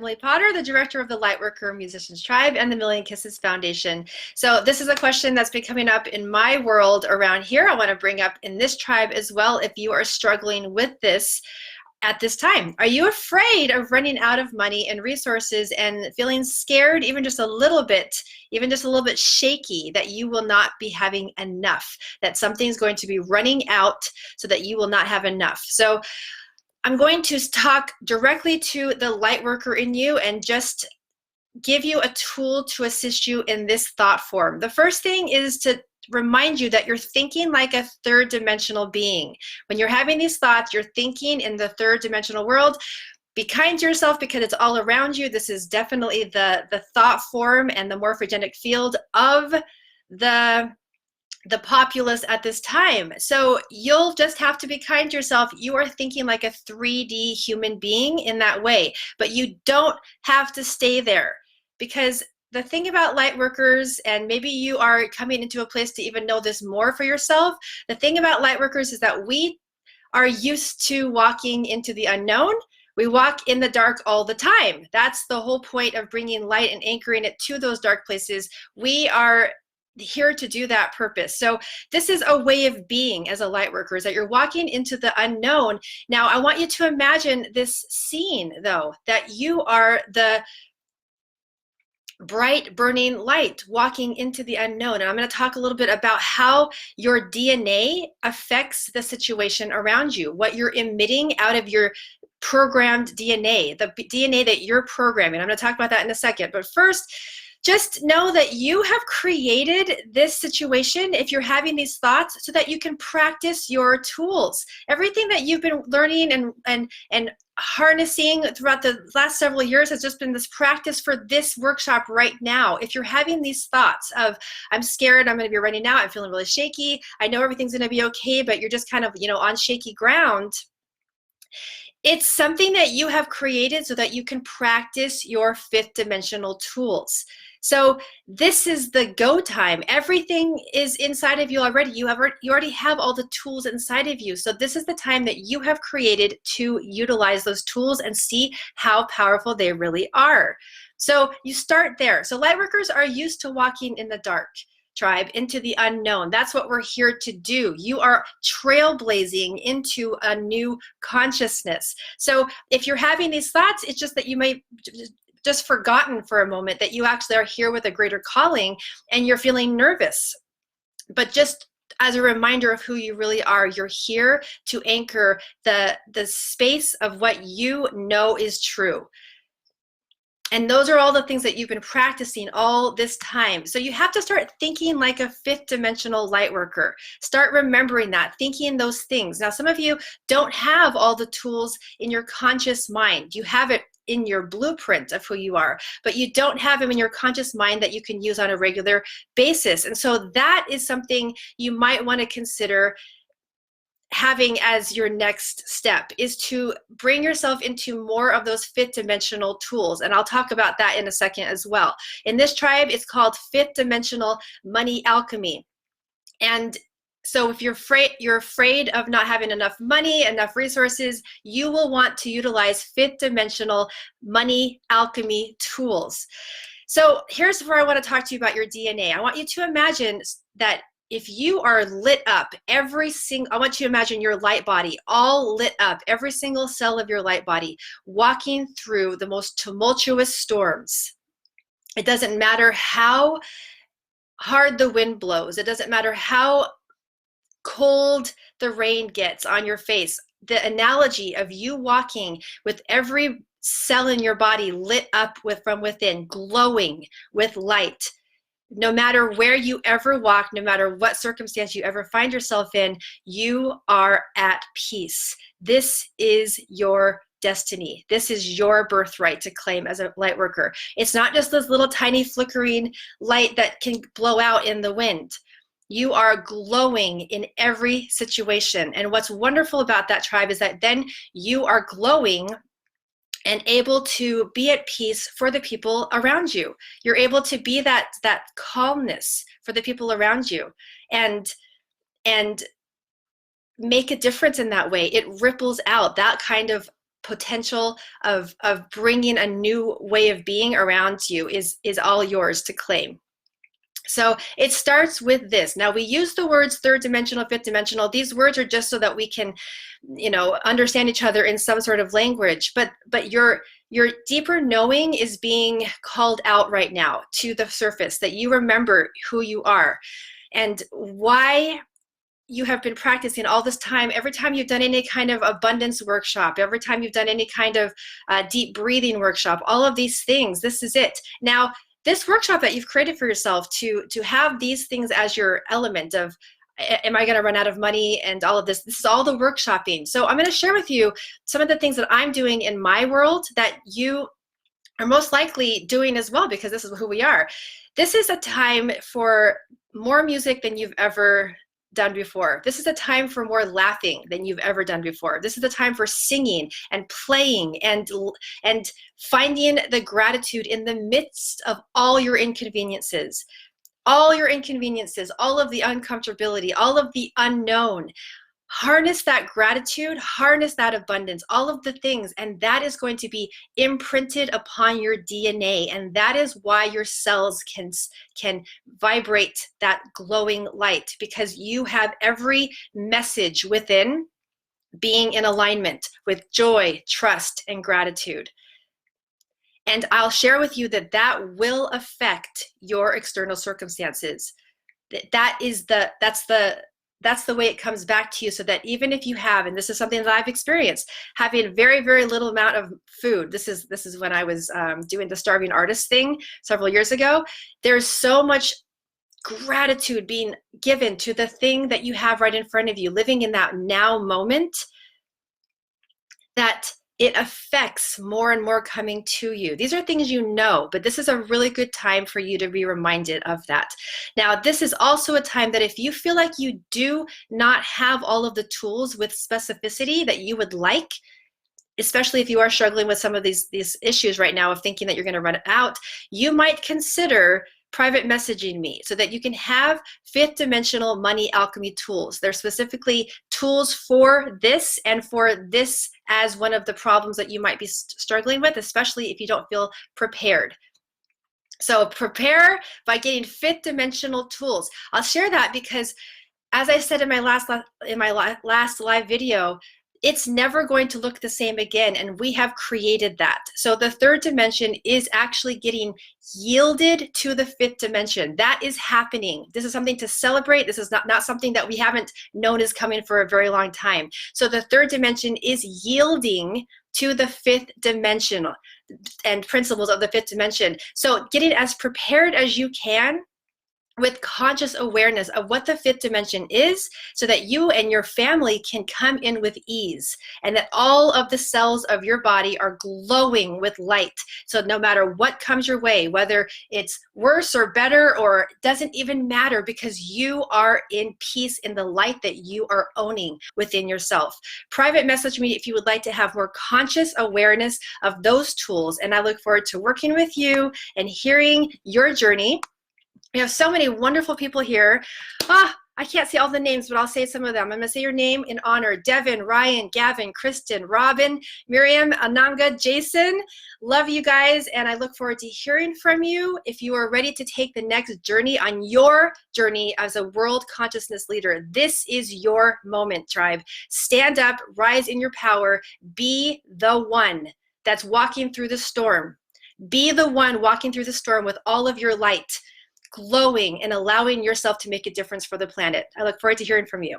Emily Potter, the director of the Lightworker Musicians Tribe and the Million Kisses Foundation. So this is a question that's been coming up in my world around here. I want to bring up in this tribe as well if you are struggling with this at this time. Are you afraid of running out of money and resources and feeling scared, even just a little bit shaky that you will not be having enough, that something's going to be running out so that you will not have enough? So I'm going to talk directly to the light worker in you and just give you a tool to assist you in this thought form. The first thing is to remind you that you're thinking like a third dimensional being. When you're having these thoughts, you're thinking in the third dimensional world. Be kind to yourself because it's all around you. This is definitely the thought form and the morphogenic field of the populace at this time. So you'll just have to be kind to yourself. You are thinking like a 3D human being in that way, but you don't have to stay there, because the thing about light workers, and maybe you are coming into a place to even know this more for yourself, the thing about light workers is that we are used to walking into the unknown. We walk in the dark all the time. That's the whole point of bringing light and anchoring it to those dark places. We are here to do that purpose. So this is a way of being as a light worker, is that you're walking into the unknown. Now I want you to imagine this scene though, that you are the bright burning light walking into the unknown. And I'm going to talk a little bit about how your DNA affects the situation around you, what you're emitting out of your programmed DNA, the DNA that you're programming. I'm going to talk about that in a second. But first, just know that you have created this situation, if you're having these thoughts, so that you can practice your tools. Everything that you've been learning and harnessing throughout the last several years has just been this practice for this workshop right now. If you're having these thoughts of, I'm scared, I'm going to be running out, I'm feeling really shaky, I know everything's going to be okay, but you're just kind of, on shaky ground, it's something that you have created so that you can practice your fifth dimensional tools. So this is the go time. Everything is inside of you already. You already have all the tools inside of you. So this is the time that you have created to utilize those tools and see how powerful they really are. So you start there. So light workers are used to walking in the dark, tribe, into the unknown. That's what we're here to do. You are trailblazing into a new consciousness. So if you're having these thoughts, it's just that you may just forgotten for a moment that you actually are here with a greater calling and you're feeling nervous. But just as a reminder of who you really are, you're here to anchor the space of what you know is true. And those are all the things that you've been practicing all this time. So you have to start thinking like a fifth dimensional light worker. Start remembering that, thinking those things. Now, some of you don't have all the tools in your conscious mind. You have it in your blueprint of who you are, but you don't have them in your conscious mind that you can use on a regular basis. And so that is something you might want to consider having as your next step, is to bring yourself into more of those fifth dimensional tools. And I'll talk about that in a second as well. In this tribe, it's called fifth dimensional money alchemy. And so if you're afraid of not having enough money, enough resources, you will want to utilize fifth dimensional money alchemy tools. So here's where I want to talk to you about your DNA. I want you to imagine that if you are lit up, I want you to imagine your light body all lit up, every single cell of your light body, walking through the most tumultuous storms. It doesn't matter how hard the wind blows. It doesn't matter how cold the rain gets on your face. The analogy of you walking with every cell in your body lit up from within, glowing with light. No matter where you ever walk, no matter what circumstance you ever find yourself in, you are at peace. This is your destiny. This is your birthright to claim as a light worker. It's not just this little tiny flickering light that can blow out in the wind. You are glowing in every situation. And what's wonderful about that, tribe, is that then you are glowing and able to be at peace for the people around you. You're able to be that calmness for the people around you and make a difference in that way. It ripples out. That kind of potential of bringing a new way of being around you is all yours to claim. So it starts with this. Now we use the words third dimensional, fifth dimensional. These words are just so that we can, understand each other in some sort of language. But your deeper knowing is being called out right now to the surface, that you remember who you are and why you have been practicing all this time. Every time you've done any kind of abundance workshop, every time you've done any kind of deep breathing workshop, all of these things, this is it. Now, this workshop that you've created for yourself to have these things as your element of, am I going to run out of money and all of this? This is all the workshopping. So I'm going to share with you some of the things that I'm doing in my world that you are most likely doing as well, because this is who we are. This is a time for more music than you've ever done before. This is a time for more laughing than you've ever done before. This is the time for singing and playing and finding the gratitude in the midst of all your inconveniences, all of the uncomfortability, all of the unknown. Harness that gratitude, harness that abundance, all of the things, and that is going to be imprinted upon your DNA, and that is why your cells can vibrate that glowing light, because you have every message within being in alignment with joy, trust, and gratitude. And I'll share with you that will affect your external circumstances. That's the way it comes back to you, so that even if you have, and this is something that I've experienced, having very, very little amount of food, this is when I was doing the starving artist thing several years ago, there's so much gratitude being given to the thing that you have right in front of you, living in that now moment, that it affects more and more coming to you. These are things you know, but this is a really good time for you to be reminded of that. Now, this is also a time that if you feel like you do not have all of the tools with specificity that you would like, especially if you are struggling with some of these issues right now of thinking that you're going to run it out, you might consider private messaging me so that you can have fifth dimensional money alchemy tools. They're specifically tools for this and for this as one of the problems that you might be struggling with, especially if you don't feel prepared. So prepare by getting fifth dimensional tools. I'll share that because, as I said in my last live video, it's never going to look the same again, and we have created that. So the third dimension is actually getting yielded to the fifth dimension. That is happening. This is something to celebrate. This is not something that we haven't known is coming for a very long time. So the third dimension is yielding to the fifth dimension and principles of the fifth dimension. So getting as prepared as you can with conscious awareness of what the fifth dimension is, so that you and your family can come in with ease, and that all of the cells of your body are glowing with light. So no matter what comes your way, whether it's worse or better, or doesn't even matter, because you are in peace in the light that you are owning within yourself. Private message me if you would like to have more conscious awareness of those tools, and I look forward to working with you and hearing your journey. We have so many wonderful people here. I can't see all the names, but I'll say some of them. I'm going to say your name in honor. Devin, Ryan, Gavin, Kristen, Robin, Miriam, Ananga, Jason. Love you guys, and I look forward to hearing from you. If you are ready to take the next journey on your journey as a world consciousness leader, this is your moment, tribe. Stand up, rise in your power, be the one that's walking through the storm. Be the one walking through the storm with all of your light, glowing and allowing yourself to make a difference for the planet. I look forward to hearing from you.